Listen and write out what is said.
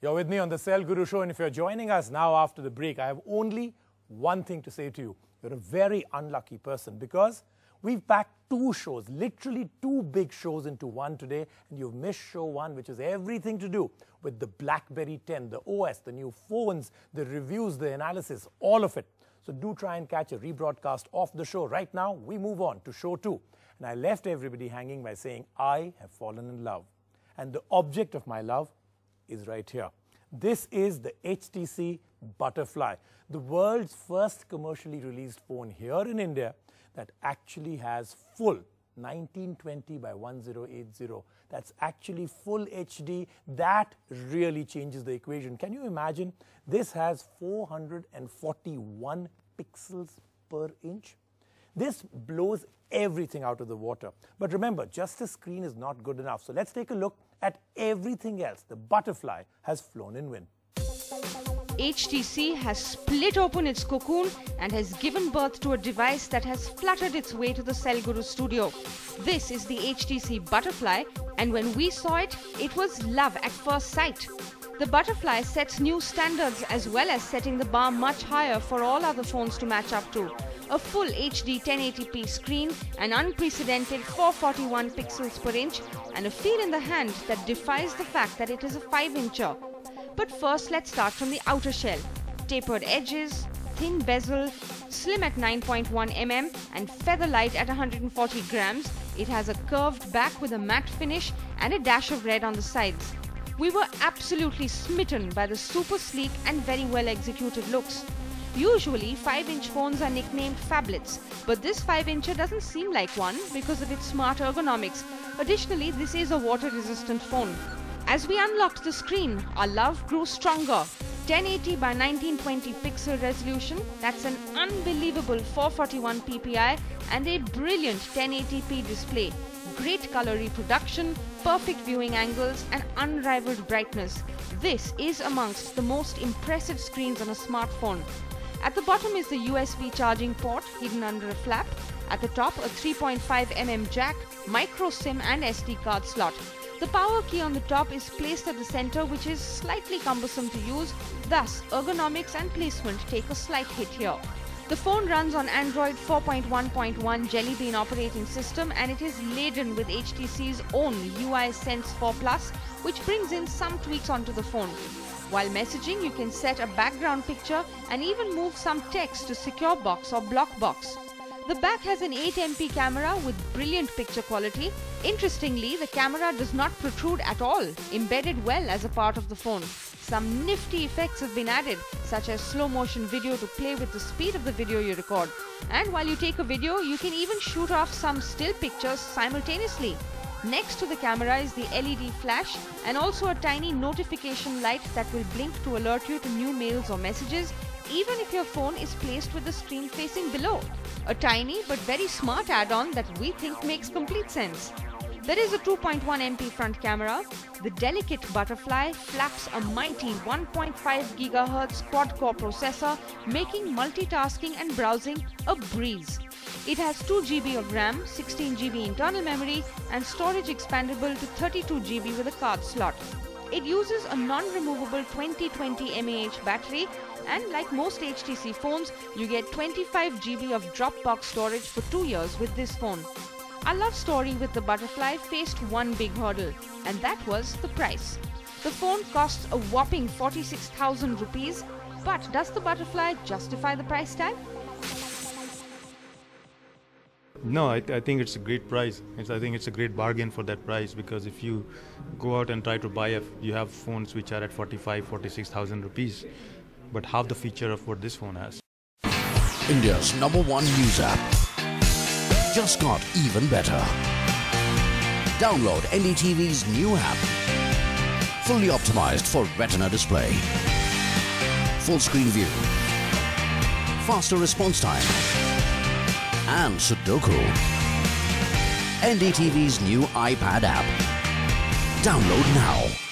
You're with me on the Cell Guru Show, and if you're joining us now after the break, I have only one thing to say to you. You're a very unlucky person because we've packed two shows, literally two big shows into one today, and you've missed show one, which is everything to do with the BlackBerry 10, the OS, the new phones, the reviews, the analysis, all of it. So do try and catch a rebroadcast of the show. Right now, we move on to show two. And I left everybody hanging by saying, I have fallen in love. And the object of my love is right here. This is the HTC Butterfly, the world's first commercially released phone here in India that actually has full 1920 by 1080. That's actually full HD. That really changes the equation. Can you imagine? This has 441 pixels per inch. This blows everything out of the water. But remember, just a screen is not good enough. So let's take a look at everything else the Butterfly has flown in wind. HTC has split open its cocoon and has given birth to a device that has fluttered its way to the Cell Guru studio. This is the HTC Butterfly, and when we saw it, it was love at first sight. The Butterfly sets new standards as well as setting the bar much higher for all other phones to match up to. A full HD 1080p screen, an unprecedented 441 pixels per inch, and a feel in the hand that defies the fact that it is a 5-incher. But first, let's start from the outer shell. Tapered edges, thin bezel, slim at 9.1 mm and feather light at 140 grams, it has a curved back with a matte finish and a dash of red on the sides. We were absolutely smitten by the super sleek and very well executed looks. Usually, 5-inch phones are nicknamed phablets, but this 5-incher doesn't seem like one because of its smart ergonomics. Additionally, this is a water-resistant phone. As we unlocked the screen, our love grew stronger. 1080 by 1920 pixel resolution, that's an unbelievable 441 ppi and a brilliant 1080p display. Great color reproduction, perfect viewing angles and unrivaled brightness. This is amongst the most impressive screens on a smartphone. At the bottom is the USB charging port hidden under a flap. At the top, a 3.5 mm jack, micro SIM and SD card slot. The power key on the top is placed at the center, which is slightly cumbersome to use. Thus, ergonomics and placement take a slight hit here. The phone runs on Android 4.1.1 Jelly Bean operating system, and it is laden with HTC's own UI Sense 4 Plus, which brings in some tweaks onto the phone. While messaging, you can set a background picture and even move some text to Secure Box or Block Box. The back has an 8MP camera with brilliant picture quality. Interestingly, the camera does not protrude at all, embedded well as a part of the phone. Some nifty effects have been added, such as slow motion video to play with the speed of the video you record. And while you take a video, you can even shoot off some still pictures simultaneously. Next to the camera is the LED flash and also a tiny notification light that will blink to alert you to new mails or messages, even if your phone is placed with the screen facing below. A tiny but very smart add-on that we think makes complete sense. There is a 2.1 MP front camera. The delicate Butterfly flaps a mighty 1.5 GHz quad-core processor, making multitasking and browsing a breeze. It has 2 GB of RAM, 16 GB internal memory and storage expandable to 32 GB with a card slot. It uses a non-removable 2020 mAh battery, and like most HTC phones, you get 25 GB of Dropbox storage for 2 years with this phone. Our love story with the Butterfly faced one big hurdle, and that was the price. The phone costs a whopping 46,000 rupees, but does the Butterfly justify the price tag? No, I think it's a great price. I think it's a great bargain for that price, because if you go out and try to buy you have phones which are at 46,000 rupees, but half the feature of what this phone has. India's #1 news app just got even better. Download NDTV's new app, fully optimized for Retina display, full screen view, faster response time, and Sudoku. NDTV's new iPad app. Download now.